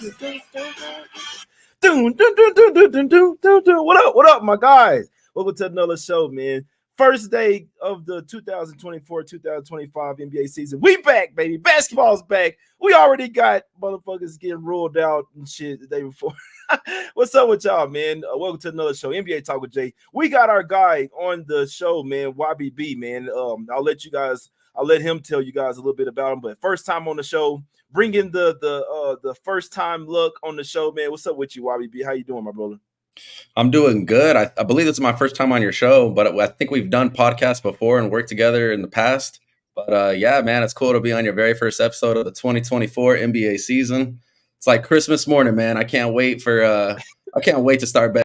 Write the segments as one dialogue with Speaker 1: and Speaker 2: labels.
Speaker 1: What up, my guys? Welcome to another show, man. First day of the 2024-2025 NBA season. We back, baby. Basketball's back. We already got motherfuckers getting ruled out and shit the day before. What's up with y'all, man? Welcome to another show, NBA Talk with Jay. We got our guy on the show, man, YBB, man. I'll let him tell you guys a little bit about him. But first time on the show, bring in the first time look on the show, man. What's up with you, YBB? How you doing, my brother?
Speaker 2: I'm doing good. I believe it's my first time on your show, but I think we've done podcasts before and worked together in the past. But yeah, man, it's cool to be on your very first episode of the 2024 NBA season. It's like Christmas morning, man. I can't wait to start betting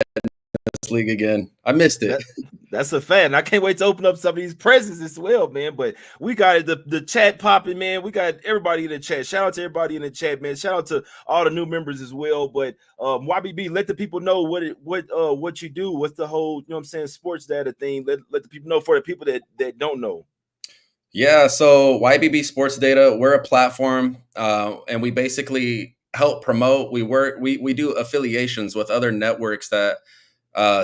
Speaker 2: this league again. I missed it.
Speaker 1: That's a fact. And I can't wait to open up some of these presents as well, man. But we got the chat popping, man. We got everybody in the chat. Shout out to everybody in the chat, man. Shout out to all the new members as well. But YBB, let the people know what you do. What's the whole, you know what I'm saying, sports data thing. Let the people know, for the people that don't know.
Speaker 2: Yeah, so YBB Sports Data, we're a platform, and we basically help promote. We do affiliations with other networks that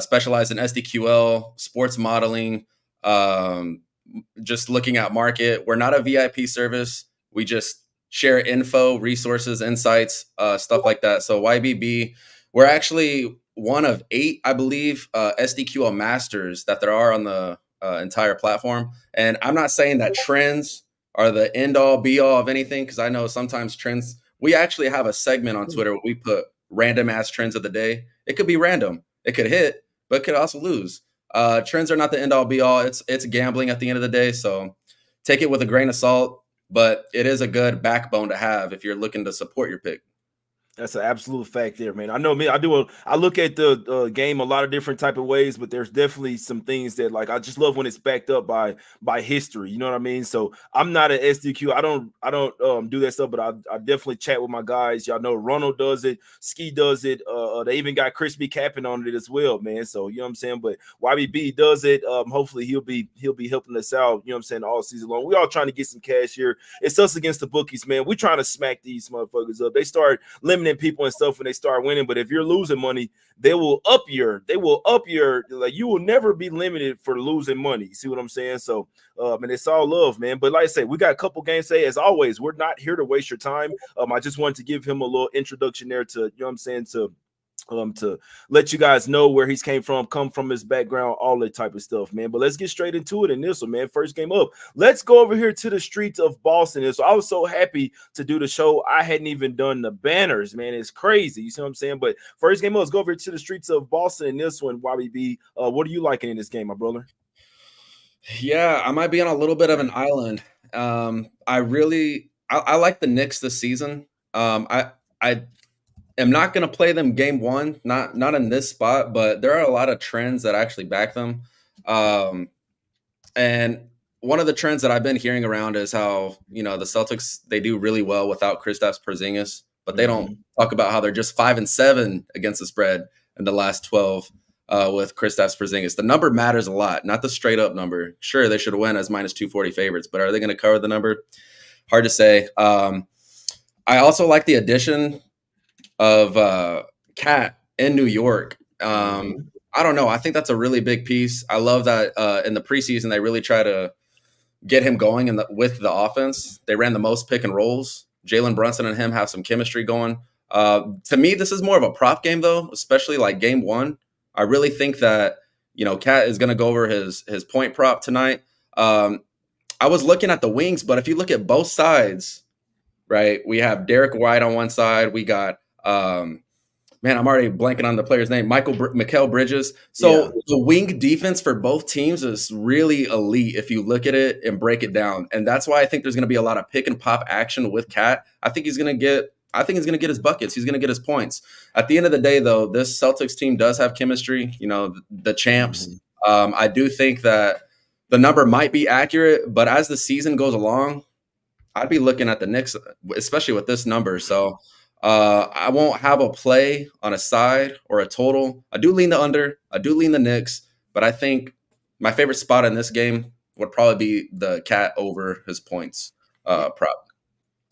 Speaker 2: specialize in SDQL, sports modeling, just looking at market. We're not a VIP service. We just share info, resources, insights, stuff like that. So YBB, we're actually one of 8, I believe, SDQL masters that there are on the entire platform. And I'm not saying that trends are the end all be all of anything, because I know sometimes trends, we actually have a segment on Twitter where we put random ass trends of the day. It could be random. It could hit, but it could also lose. Trends are not the end all be all. It's gambling at the end of the day. So take it with a grain of salt, but it is a good backbone to have if you're looking to support your pick.
Speaker 1: That's an absolute fact there, man. I know me. I look at the game a lot of different type of ways, but there's definitely some things that, like, I just love when it's backed up by history. You know what I mean? So I'm not an SDQ. I don't do that stuff, but I definitely chat with my guys. Y'all know Ronald does it, Ski does it. They even got Crispy capping on it as well, man. So you know what I'm saying. But YBB does it. Hopefully he'll be helping us out. You know what I'm saying, all season long. We all trying to get some cash here. It's Us Against the Bookies, man. We trying to smack these motherfuckers up. They start limiting people and stuff when they start winning, but if you're losing money, they will up your like, you will never be limited for losing money. You see what I'm saying? So and it's all love, man. But like I say, we got a couple games today. As always, we're not here to waste your time. I just wanted to give him a little introduction there to, you know what I'm saying, to let you guys know where he's come from his background, all that type of stuff, man. But let's get straight into it in this one, man. First game up. Let's go over here to the streets of Boston. And so I was so happy to do the show. I hadn't even done the banners, man. It's crazy. You see what I'm saying? But first game up, let's go over to the streets of Boston in this one, YBB. What are you liking in this game, my brother?
Speaker 2: Yeah, I might be on a little bit of an island. I like the Knicks this season. I am not going to play them game one, not in this spot, but there are a lot of trends that actually back them. And one of the trends that I've been hearing around is how, the Celtics, they do really well without Kristaps Porzingis, but they don't talk about how they're just 5-7 against the spread in the last 12 with Kristaps Porzingis. The number matters a lot, not the straight up number. Sure, they should win as -240 favorites, but are they going to cover the number? Hard to say. I also like the addition of Cat in New York. I don't know. I think that's a really big piece. I love that in the preseason they really try to get him going with the offense. They ran the most pick and rolls. Jalen Brunson and him have some chemistry going. To me, this is more of a prop game, though, especially like game one. I really think that, Cat is going to go over his point prop tonight. I was looking at the wings, but if you look at both sides, right, we have Derek White on one side. We got I'm already blanking on the player's name, Mikal Bridges. So The wing defense for both teams is really elite if you look at it and break it down. And that's why I think there's going to be a lot of pick and pop action with Cat. I think he's going to get his buckets. He's going to get his points. At the end of the day, though, this Celtics team does have chemistry, the champs. I do think that the number might be accurate, but as the season goes along, I'd be looking at the Knicks, especially with this number. So I won't have a play on a side or a total. I do lean the under. I do lean the Knicks, but I think my favorite spot in this game would probably be the Cat over his points prop.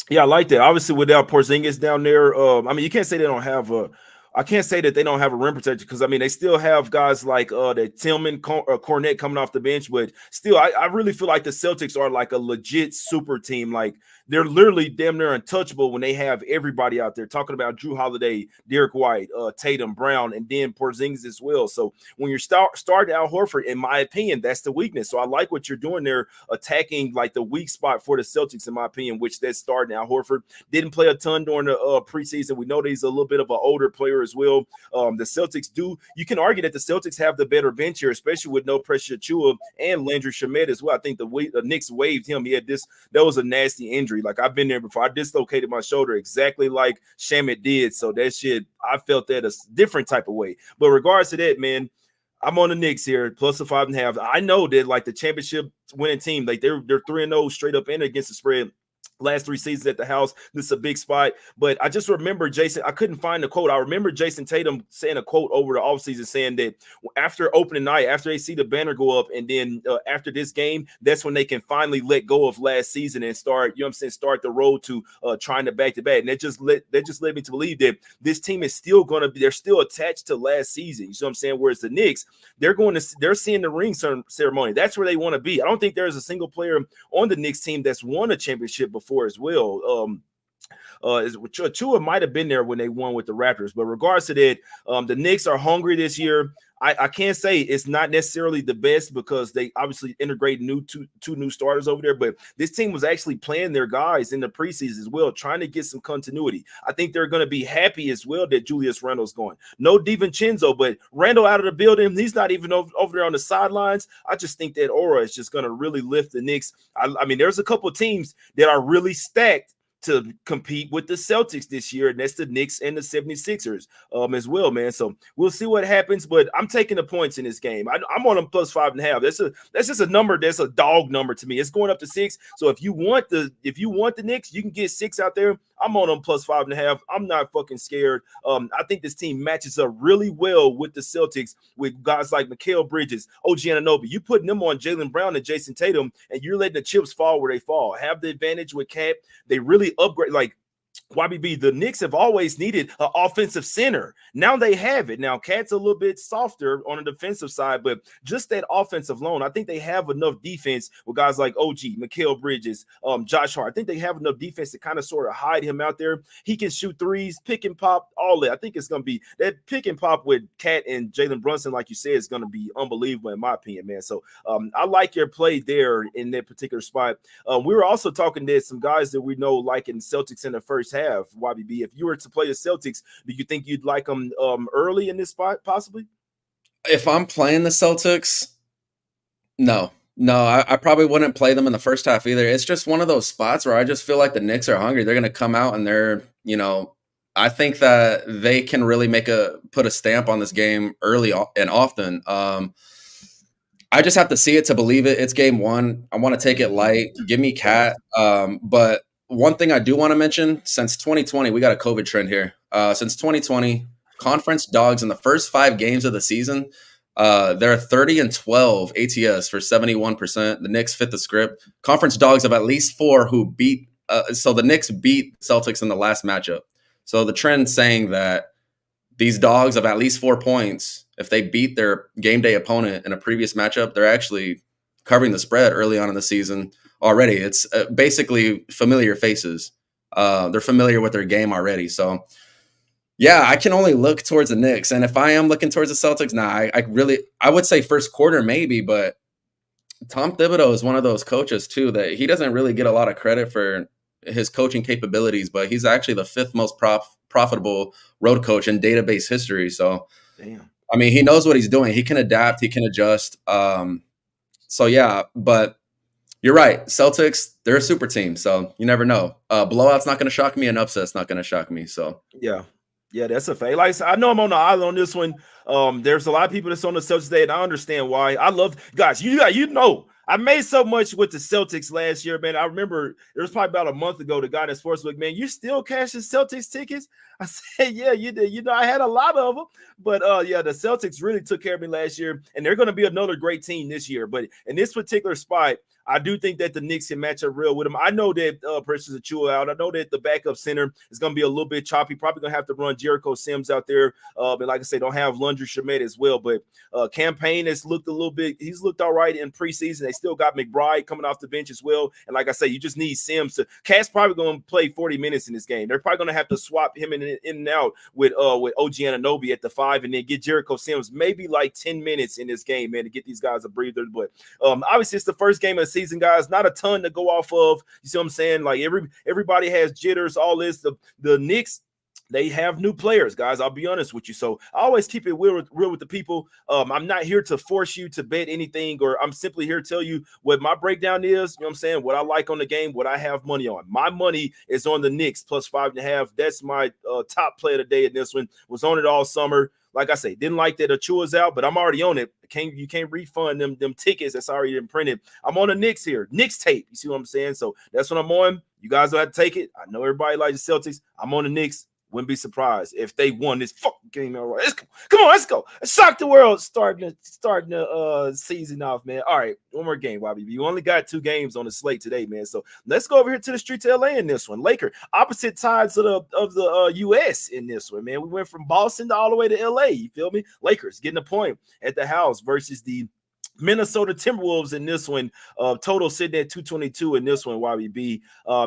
Speaker 1: Yeah, I like that. Obviously, without Porzingis down there, I mean, you can't say they don't have a. I can't say that they don't have a rim protector because I mean they still have guys like the Tillman, Cornette coming off the bench, but still, I really feel like the Celtics are like a legit super team. Like they're literally damn near untouchable when they have everybody out there. Talking about Drew Holiday, Derek White, Tatum, Brown, and then Porzingis as well. So when you're starting Al Horford, in my opinion, that's the weakness. So I like what you're doing there, attacking like the weak spot for the Celtics, in my opinion, which that's starting Al Horford. Didn't play a ton during the preseason. We know that he's a little bit of an older player as well. The Celtics do. You can argue that the Celtics have the better bench here, especially with no pressure Chua and Landry Shamet as well. I think the Knicks waived him. He had this. That was a nasty injury. Like I've been there before. I dislocated my shoulder exactly like Shamet did. So that shit, I felt that a different type of way. But regards to that, man, I'm on the Knicks here, plus the 5.5. I know that like the championship winning team, like they're 3-0 straight up and against the spread. Last 3 seasons at the house. This is a big spot. But I just remember Jason, I couldn't find the quote. I remember Jason Tatum saying a quote over the offseason saying that after opening night, after they see the banner go up, and then after this game, that's when they can finally let go of last season and start, you know what I'm saying, start the road to trying to back-to-back. And that just led me to believe that this team is still going to be, they're still attached to last season. You see what I'm saying? Whereas the Knicks, they're seeing the ring ceremony. That's where they want to be. I don't think there's a single player on the Knicks team that's won a championship before as well. Chua might have been there when they won with the Raptors, but regards to that, the Knicks are hungry this year. I can't say it's not necessarily the best because they obviously integrate two new starters over there, but this team was actually playing their guys in the preseason as well, trying to get some continuity. I think they're going to be happy as well that Julius Randle's going. No DiVincenzo, but Randle out of the building. He's not even over there on the sidelines. I just think that aura is just going to really lift the Knicks. I mean, there's a couple teams that are really stacked to compete with the Celtics this year, and that's the Knicks and the 76ers as well, man. So we'll see what happens, but I'm taking the points in this game. I'm on them plus 5.5. That's just a number. That's a dog number to me. It's going up to 6. So if you want the Knicks, you can get 6 out there. I'm on them plus 5.5. I'm not fucking scared. I think this team matches up really well with the Celtics, with guys like Mikal Bridges, OG Anunoby. You putting them on Jaylen Brown and Jason Tatum, and you're letting the chips fall where they fall. Have the advantage with Cat. They really upgrade. Like YBB, the Knicks have always needed an offensive center. Now they have it. Now, Cat's a little bit softer on the defensive side, but just that offensive loan, I think they have enough defense with guys like OG, Mikal Bridges, Josh Hart. I think they have enough defense to kind of sort of hide him out there. He can shoot threes, pick and pop, all that. I think it's going to be that pick and pop with Cat and Jalen Brunson, like you said, is going to be unbelievable in my opinion, man. So I like your play there in that particular spot. We were also talking to some guys that we know like in Celtics in the first half. YBB, if you were to play the Celtics, do you think you'd like them early in this spot, possibly?
Speaker 2: If I'm playing the Celtics, no, I probably wouldn't play them in the first half either. It's just one of those spots where I just feel like the Knicks are hungry. They're going to come out and they're, I think that they can really put a stamp on this game early and often. I just have to see it to believe it. It's game 1. I want to take it light. Give me Cat. But one thing I do want to mention, since 2020, we got a COVID trend here. Since 2020, conference dogs in the first 5 games of the season, they're 30-12 ATS for 71%. The Knicks fit the script. Conference dogs of at least 4 who beat. So the Knicks beat Celtics in the last matchup. So the trend saying that these dogs of at least 4 points, if they beat their game day opponent in a previous matchup, they're actually covering the spread early on in the season. Already, it's basically familiar faces. They're familiar with their game already. So, yeah, I can only look towards the Knicks. And if I am looking towards the Celtics, I would say first quarter maybe. But Tom Thibodeau is one of those coaches, too, that he doesn't really get a lot of credit for his coaching capabilities. But he's actually the 5th most profitable road coach in database history. So, damn. I mean, he knows what he's doing. He can adapt. He can adjust. So, yeah, but you're right. Celtics, they're a super team, so you never know. Blowout's not going to shock me, and upset's not going to shock me. So
Speaker 1: yeah, that's a fact. Like I know I'm on the island on this one. There's a lot of people that's on the Celtics today, and I understand why. I love guys. You know, I made so much with the Celtics last year, man. I remember it was probably about a month ago. The guy at Sportsbook, man, you still cashing Celtics tickets? I said, yeah, you did. You know, I had a lot of them, but yeah, the Celtics really took care of me last year, and they're going to be another great team this year. But in this particular spot, I do think that the Knicks can match up real with them. I know that Precious Achiuwa out. I know that the backup center is going to be a little bit choppy. Probably going to have to run Jericho Sims out there. But like I say, don't have Landry Shamet as well. But Campaign has looked a little bit. He's looked all right in preseason. They still got McBride coming off the bench as well. And like I say, you just need Sims to. Cat's probably going to play 40 minutes in this game. They're probably going to have to swap him in and out with OG Anunoby at the 5, and then get Jericho Sims maybe like 10 minutes in this game, man, to get these guys a breather. But obviously, it's the first game of the season, guys. Not a ton to go off of. You see what I'm saying? Like everybody has jitters, all this. The Knicks, they have new players, guys. I'll be honest with you. So I always keep it real with the people. I'm not here to force you to bet anything, or I'm simply here to tell you what my breakdown is. You know what I'm saying? What I like on the game, what I have money on. My money is on the Knicks plus 5.5. That's my top play of the day in this one. Was on it all summer. Like I say, didn't like that Achua's out, but I'm already on it. You can't refund them tickets that's already been printed. I'm on the Knicks here. Knicks tape. You see what I'm saying? So that's what I'm on. You guys will have to take it. I know everybody likes the Celtics. I'm on the Knicks. Wouldn't be surprised if they won this fucking game. All right, come on, let's go. Let's shock the world starting the season off, man. All right, one more game, YBB. You only got 2 games on the slate today, man. So let's go over here to the streets of LA in this one. Laker, opposite sides of the US in this one, man. We went from Boston all the way to LA. You feel me? Lakers getting a point at the house versus the Minnesota Timberwolves in this one. Total sitting at 222 in this one. YBB.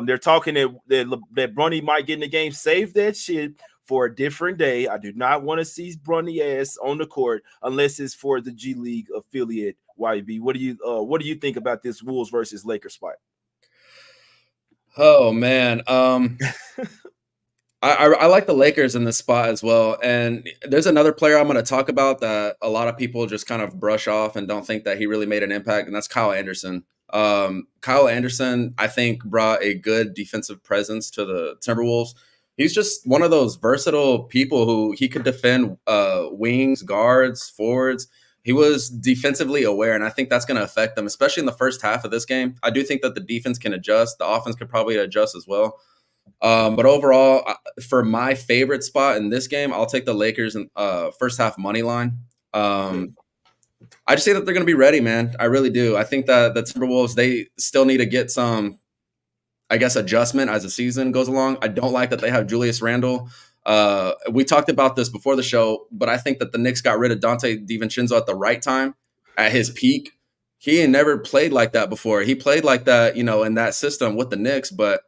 Speaker 1: They're talking that Bronny might get in the game. Save that shit for a different day. I do not want to see Bronny ass on the court unless it's for the G League affiliate. YB, what do you think about this Wolves versus Lakers spot?
Speaker 2: Oh man, I like the Lakers in this spot as well. And there's another player I'm going to talk about that a lot of people just kind of brush off and don't think that he really made an impact, and that's Kyle Anderson. Kyle Anderson, I think, brought a good defensive presence to the Timberwolves. He's just one of those versatile people who he could defend wings, guards, forwards. He was defensively aware, and I think that's going to affect them, especially in the first half of this game. I do think that the defense can adjust. The offense could probably adjust as well. But overall, for my favorite spot in this game, I'll take the Lakers in first half money line. I just say that they're going to be ready, man. I really do. I think that the Timberwolves, they still need to get some, I guess, adjustment as the season goes along. I don't like that they have Julius Randle. We talked about this before the show, but I think that the Knicks got rid of Dante DiVincenzo at the right time, at his peak. He had never played like that before. He played like that, in that system with the Knicks, but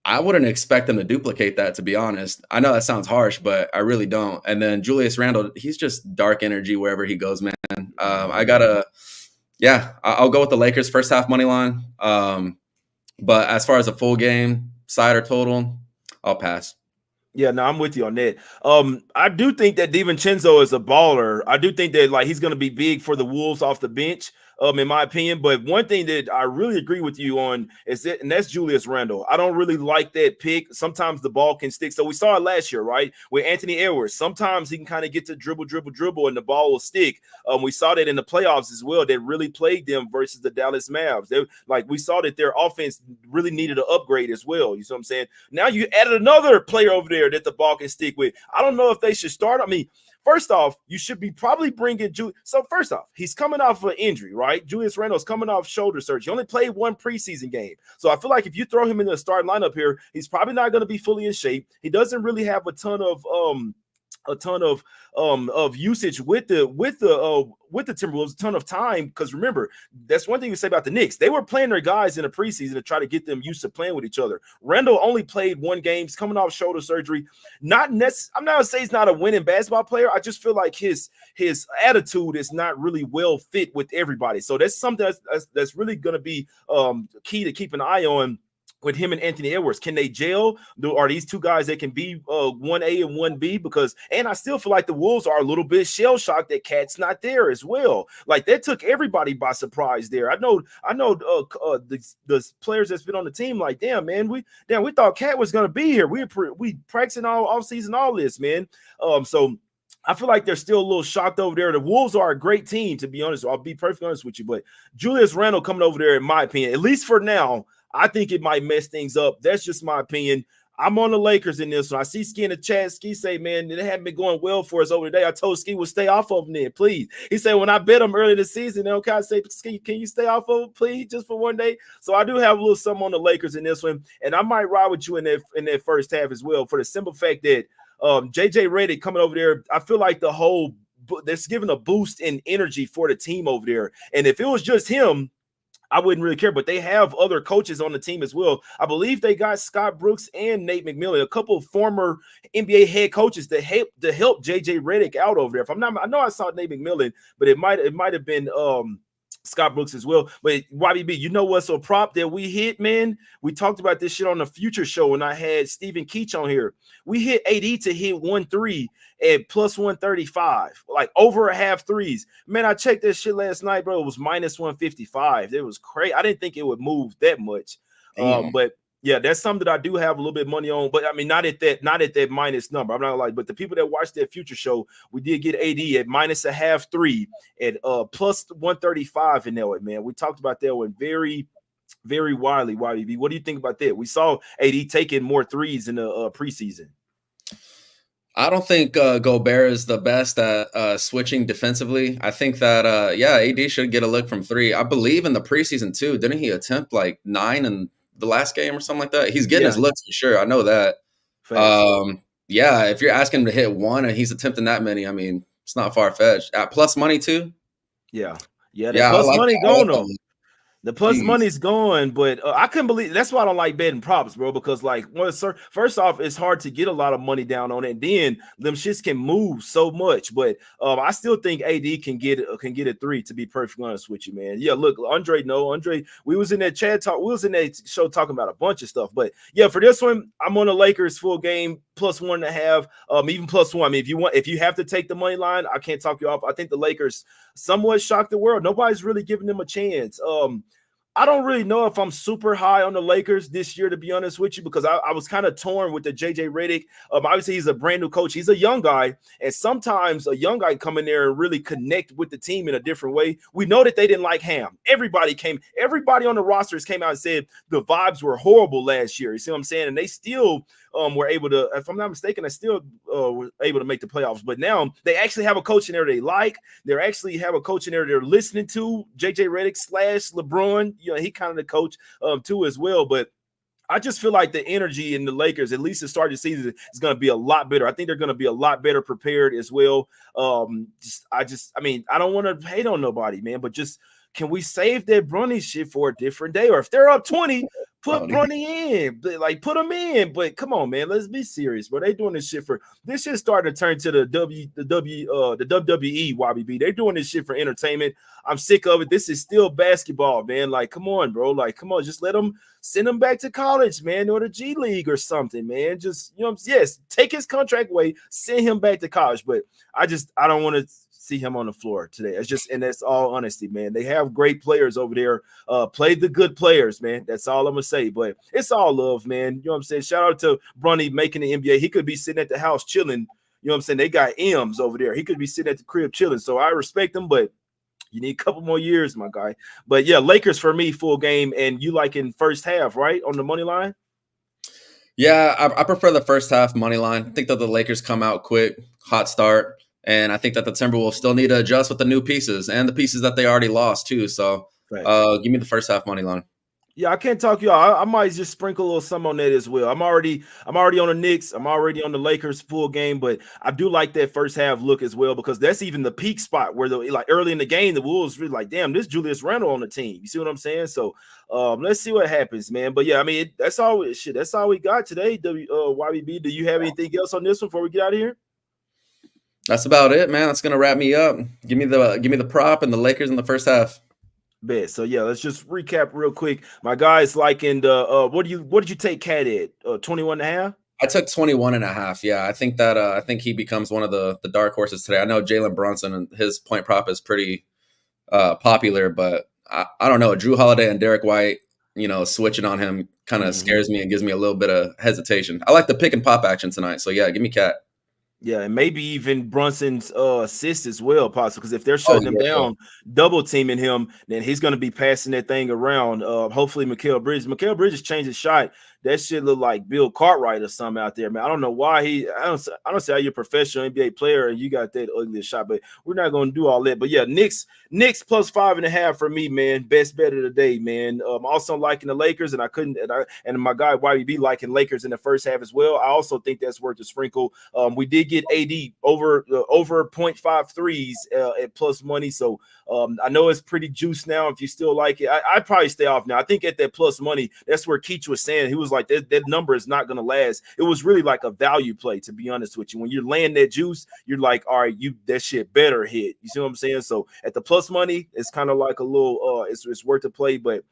Speaker 2: I wouldn't expect them to duplicate that, to be honest. I know that sounds harsh, but I really don't. And then Julius Randle, he's just dark energy wherever he goes, man. I'll go with the Lakers first half money line. But as far as a full game, side or total, I'll pass.
Speaker 1: Yeah, no, I'm with you on that. I do think that DiVincenzo is a baller. I do think that he's going to be big for the Wolves off the bench. In my opinion. But one thing that I really agree with you on is that, and that's Julius Randle. I don't really like that pick. Sometimes the ball can stick. So we saw it last year, right? With Anthony Edwards. Sometimes he can kind of get to dribble, and the ball will stick. We saw that in the playoffs as well. That really plagued them versus the Dallas Mavs. We saw that their offense really needed an upgrade as well. You see what I'm saying? Now you added another player over there that the ball can stick with. I don't know if they should start. I mean, first off, you should be probably bringing So first off, he's coming off an injury, right? Julius Randle's coming off shoulder surgery. He only played one preseason game. So I feel like if you throw him in the starting lineup here, he's probably not going to be fully in shape. He doesn't really have a ton of usage with the Timberwolves, a ton of time. Because remember, that's one thing you say about the Knicks. They were playing their guys in the preseason to try to get them used to playing with each other. Randle only played one game. He's coming off shoulder surgery. I'm not gonna say he's not a winning basketball player. I just feel like his attitude is not really well fit with everybody. So that's something that's really gonna be key to keep an eye on with him and Anthony Edwards. Can they gel? Are these two guys that can be 1A and 1B? And I still feel like the Wolves are a little bit shell-shocked that Cat's not there as well. Like, that took everybody by surprise there. I know the players that's been on the team, like, damn, man, we thought Cat was going to be here. We practicing all season, all this, man. So I feel like they're still a little shocked over there. The Wolves are a great team, to be honest. I'll be perfectly honest with you. But Julius Randle coming over there, in my opinion, at least for now, I think it might mess things up. That's just my opinion. I'm on the Lakers in this one. I see Ski in the chat. Ski say, man, it hadn't been going well for us over today. I told Ski we'll stay off of them then, please. He said, when I bet him early this season, they'll kind of say, Ski, can you stay off of them, please, just for one day? So I do have a little something on the Lakers in this one. And I might ride with you in that first half as well, for the simple fact that JJ Redick coming over there, I feel like that's giving a boost in energy for the team over there. And if it was just him, I wouldn't really care, but they have other coaches on the team as well. I believe they got Scott Brooks and Nate McMillan, a couple of former NBA head coaches to help JJ Redick out over there. If I'm not, I know I saw Nate McMillan, but it might have been Scott Brooks as well. But YBB, you know what's a prop that we hit, man? We talked about this shit on the Future Show when I had Stephen Keach on here. We hit AD to hit 1-3 at plus 135, like over a half threes. Man, I checked that shit last night, bro. It was minus 155. It was crazy. I didn't think it would move that much. But yeah, that's something that I do have a little bit of money on, but I mean, not at that minus number. I'm not like, but the people that watched that Future Show, we did get AD at minus a half three at plus 135 in that one, man. We talked about that one very, very widely. YBB, what do you think about that? We saw AD taking more threes in the preseason.
Speaker 2: I don't think Gobert is the best at switching defensively. I think that, AD should get a look from three. I believe in the preseason, too. Didn't he attempt like 9 in the last game or something like that? He's getting his looks for sure. I know that. If you're asking him to hit 1 and he's attempting that many, I mean, it's not far-fetched. At plus money, too?
Speaker 1: Yeah. The plus money going on. The plus
Speaker 2: Jeez.
Speaker 1: money's going, but I couldn't believe. That's why I don't like betting props, bro. Because first off, it's hard to get a lot of money down on it. And then them shits can move so much. But I still think AD can get a 3. To be perfectly honest with you, man. Yeah, look, Andre. We was in that chat talk. We was in that show talking about a bunch of stuff. But yeah, for this one, I'm on the Lakers full game plus 1.5, even plus 1. I mean, if you have to take the money line, I can't talk you off. I think the Lakers somewhat shocked the world. Nobody's really giving them a chance. I don't really know if I'm super high on the Lakers this year, to be honest with you, because I was kind of torn with the JJ Redick. Obviously, he's a brand new coach. He's a young guy, and sometimes a young guy come in there and really connect with the team in a different way. We know that they didn't like Ham. Everybody on the rosters came out and said the vibes were horrible last year. You see what I'm saying? And they still were able to, if I'm not mistaken, they still were able to make the playoffs. But now they actually have a coach in there they like. They actually have a coach in there they're listening to, JJ Redick / LeBron. You know, he kind of the coach too as well. But I just feel like the energy in the Lakers, at least to start the season, is going to be a lot better. I think they're going to be a lot better prepared as well. I don't want to hate on nobody, man, but just can we save that Bronny shit for a different day? Or if they're up 20, put Bronny in, like put them in. But come on, man, let's be serious. But they doing this shit for this shit starting to turn to the WWE YBB. They're doing this shit for entertainment. I'm sick of it. This is still basketball, man. Like, come on, bro. Like, come on, just send him back to college, man, or the G League or something, man. Just take his contract away, send him back to college. But I don't want to see him on the floor today. And that's all honesty, man. They have great players over there. Play the good players, man. That's all I'm gonna say. But it's all love, man. You know what I'm saying? Shout out to Bronny making the NBA. He could be sitting at the house chilling. You know what I'm saying? They got M's over there. He could be sitting at the crib chilling. So I respect him, but you need a couple more years, my guy. But yeah, Lakers for me, full game. And you like in first half, right? On the money line?
Speaker 2: Yeah, I prefer the first half money line. I think that the Lakers come out quick, hot start. And I think that the Timberwolves still need to adjust with the new pieces and the pieces that they already lost too. So give me the first half money line.
Speaker 1: Yeah, I can't talk you out. I might just sprinkle a little some on that as well. I'm already on the Knicks. I'm already on the Lakers full game, but I do like that first half look as well because that's even the peak spot where like early in the game, the Wolves really like, damn, this Julius Randle on the team. You see what I'm saying? So let's see what happens, man. But yeah, I mean, that's all we got today. YBB, do you have anything else on this one before we get out of here?
Speaker 2: That's about it, man. That's gonna wrap me up. Give me the prop and the Lakers in the first half.
Speaker 1: Bet. So yeah, let's just recap real quick. My guys like in the what did you take Cat at? 21.5?
Speaker 2: I took 21.5. Yeah, I think that I think he becomes one of the dark horses today. I know Jalen Brunson and his point prop is pretty popular, but I don't know. Drew Holiday and Derek White, switching on him kind of scares me and gives me a little bit of hesitation. I like the pick and pop action tonight. So yeah, give me Cat.
Speaker 1: Yeah, and maybe even Brunson's assist as well, possible. Because if they're
Speaker 2: Oh
Speaker 1: shutting him
Speaker 2: yeah,
Speaker 1: down, double teaming him, then he's going to be passing that thing around. Hopefully, Mikal Bridges changed his shot. That shit look like Bill Cartwright or something out there, man. I don't know why I don't see how you're a professional NBA player and you got that ugly shot, but we're not going to do all that. But yeah, Knicks plus 5.5 for me, man. Best bet of the day, man. Also liking the Lakers, and I couldn't, and my guy YBB liking Lakers in the first half as well. I also think that's worth a sprinkle. We did get AD over 0.5 threes at plus money, so I know it's pretty juiced now. If you still like it, I'd probably stay off now. I think at that plus money, that's where Keach was saying he was like that number is not going to last. It was really like a value play, to be honest with you. When you're laying that juice, you're like, all right, that shit better hit. You see what I'm saying? So at the plus money, it's kind of like a little it's worth the play, but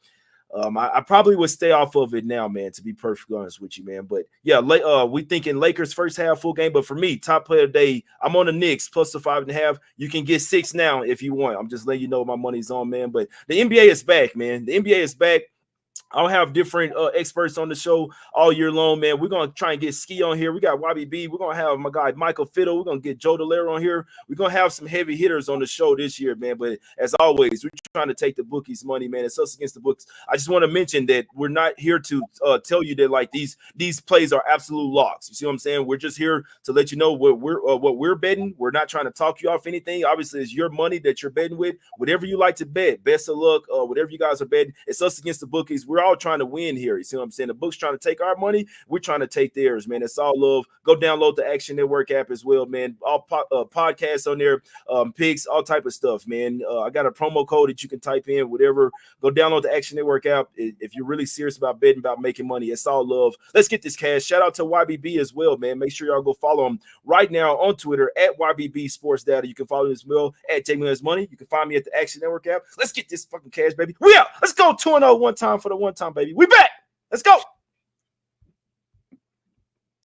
Speaker 1: I probably would stay off of it now, man, to be perfectly honest with you, man. But yeah, we thinking Lakers first half full game. But for me, top player of the day, I'm on the Knicks plus the 5.5. You can get 6 now if you want. I'm just letting you know my money's on, man. But the NBA is back, man. The NBA is back. I'll have different experts on the show all year long, man. We're going to try and get Ski on here. We got YBB. We're going to have my guy Michael Fiddle. We're going to get Joe Delero on here. We're going to have some heavy hitters on the show this year, man. But as always, we're trying to take the bookies' money, man. It's Us Against the Books. I just want to mention that we're not here to tell you that like these plays are absolute locks. You see what I'm saying? We're just here to let you know what we're betting. We're not trying to talk you off anything. Obviously, it's your money that you're betting with. Whatever you like to bet, best of luck. Whatever you guys are betting, it's Us Against the Bookies. We're all trying to win here. You see what I'm saying? The book's trying to take our money. We're trying to take theirs, man. It's all love. Go download the Action Network app as well, man. All podcasts on there, picks, all type of stuff, man. I got a promo code that you can type in, whatever. Go download the Action Network app if you're really serious about betting, about making money. It's all love. Let's get this cash. Shout out to YBB as well, man. Make sure y'all go follow him right now on Twitter at YBB Sports Data. You can follow him as well at J Mills Money. You can find me at the Action Network app. Let's get this fucking cash, baby. We out. Let's go 2-0 one time for the one time, baby. We back. Let's go.